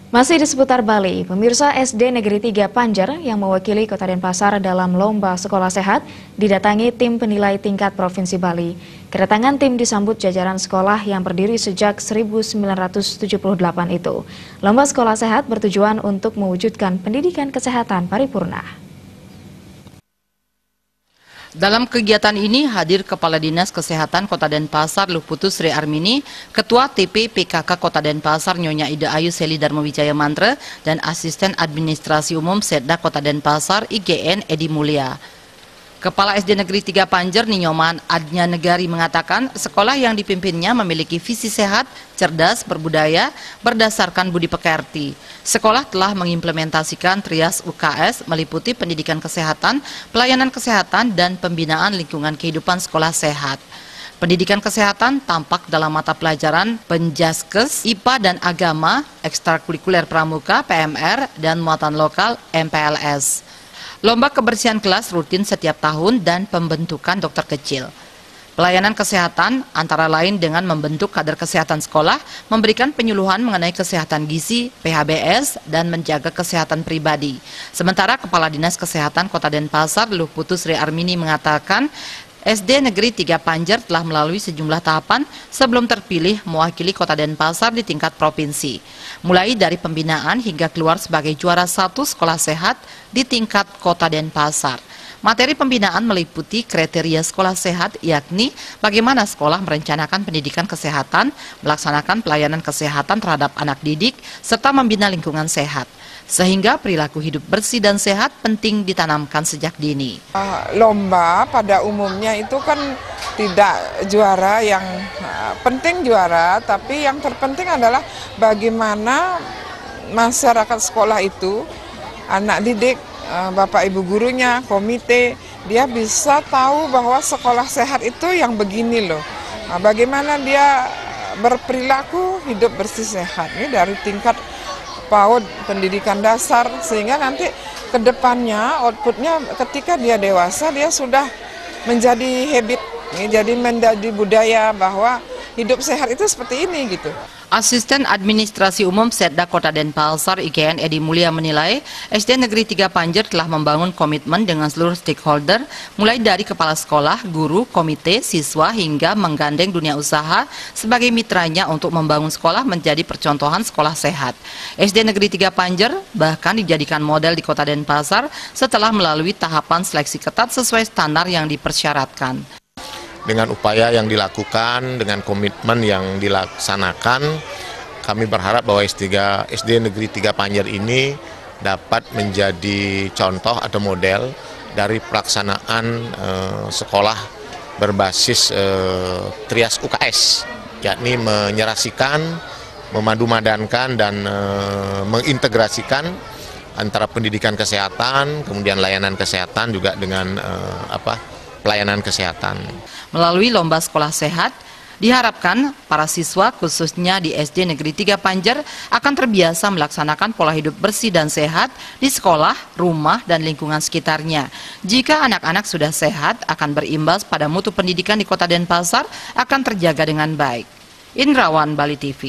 Masih di seputar Bali, pemirsa SD Negeri 3 Panjer yang mewakili Kota Denpasar dalam Lomba Sekolah Sehat didatangi tim penilai tingkat Provinsi Bali. Kedatangan tim disambut jajaran sekolah yang berdiri sejak 1978 itu. Lomba Sekolah Sehat bertujuan untuk mewujudkan pendidikan kesehatan paripurna. Dalam kegiatan ini hadir Kepala Dinas Kesehatan Kota Denpasar Luhputu Sri Armini, Ketua TP PKK Kota Denpasar Nyonya Ida Ayu Seli Darmawijaya Mantra, dan Asisten Administrasi Umum Setda Kota Denpasar IGN Edi Mulia. Kepala SD Negeri 3 Panjer Ninyoman Adnya Negari mengatakan sekolah yang dipimpinnya memiliki visi sehat, cerdas, berbudaya, berdasarkan budi pekerti. Sekolah telah mengimplementasikan trias UKS meliputi pendidikan kesehatan, pelayanan kesehatan, dan pembinaan lingkungan kehidupan sekolah sehat. Pendidikan kesehatan tampak dalam mata pelajaran Penjaskes, IPA dan Agama, ekstrakurikuler pramuka, PMR, dan muatan lokal, MPLS. Lomba kebersihan kelas rutin setiap tahun dan pembentukan dokter kecil. Pelayanan kesehatan antara lain dengan membentuk kader kesehatan sekolah, memberikan penyuluhan mengenai kesehatan gizi, PHBS, dan menjaga kesehatan pribadi. Sementara Kepala Dinas Kesehatan Kota Denpasar Luhputu Sri Armini mengatakan, SD Negeri 3 Panjer telah melalui sejumlah tahapan sebelum terpilih mewakili Kota Denpasar di tingkat provinsi. Mulai dari pembinaan hingga keluar sebagai juara 1 sekolah sehat di tingkat Kota Denpasar. Materi pembinaan meliputi kriteria sekolah sehat, yakni bagaimana sekolah merencanakan pendidikan kesehatan, melaksanakan pelayanan kesehatan terhadap anak didik, serta membina lingkungan sehat. Sehingga perilaku hidup bersih dan sehat penting ditanamkan sejak dini. Lomba pada umumnya itu kan tidak juara yang penting juara, tapi yang terpenting adalah bagaimana masyarakat sekolah itu, anak didik, bapak ibu gurunya, komite, dia bisa tahu bahwa sekolah sehat itu yang begini loh. Bagaimana dia berperilaku hidup bersih sehat, ini dari tingkat PAUD, pendidikan dasar, sehingga nanti ke depannya outputnya ketika dia dewasa dia sudah menjadi habit, jadi menjadi budaya bahwa hidup sehat itu seperti ini gitu. Asisten Administrasi Umum Setda Kota Denpasar IGN Edi Mulia menilai SD Negeri 3 Panjer telah membangun komitmen dengan seluruh stakeholder mulai dari kepala sekolah, guru, komite, siswa hingga menggandeng dunia usaha sebagai mitranya untuk membangun sekolah menjadi percontohan sekolah sehat. SD Negeri 3 Panjer bahkan dijadikan model di Kota Denpasar setelah melalui tahapan seleksi ketat sesuai standar yang dipersyaratkan. Dengan upaya yang dilakukan, dengan komitmen yang dilaksanakan, kami berharap bahwa SD Negeri 3 Panjer ini dapat menjadi contoh atau model dari pelaksanaan sekolah berbasis trias UKS, yakni menyerasikan, memadu-madankan, dan mengintegrasikan antara pendidikan kesehatan, kemudian layanan kesehatan juga dengan pelayanan kesehatan. Melalui lomba sekolah sehat, diharapkan para siswa khususnya di SD Negeri 3 Panjer akan terbiasa melaksanakan pola hidup bersih dan sehat di sekolah, rumah, dan lingkungan sekitarnya. Jika anak-anak sudah sehat, akan berimbas pada mutu pendidikan di Kota Denpasar akan terjaga dengan baik. Indrawan, Bali TV.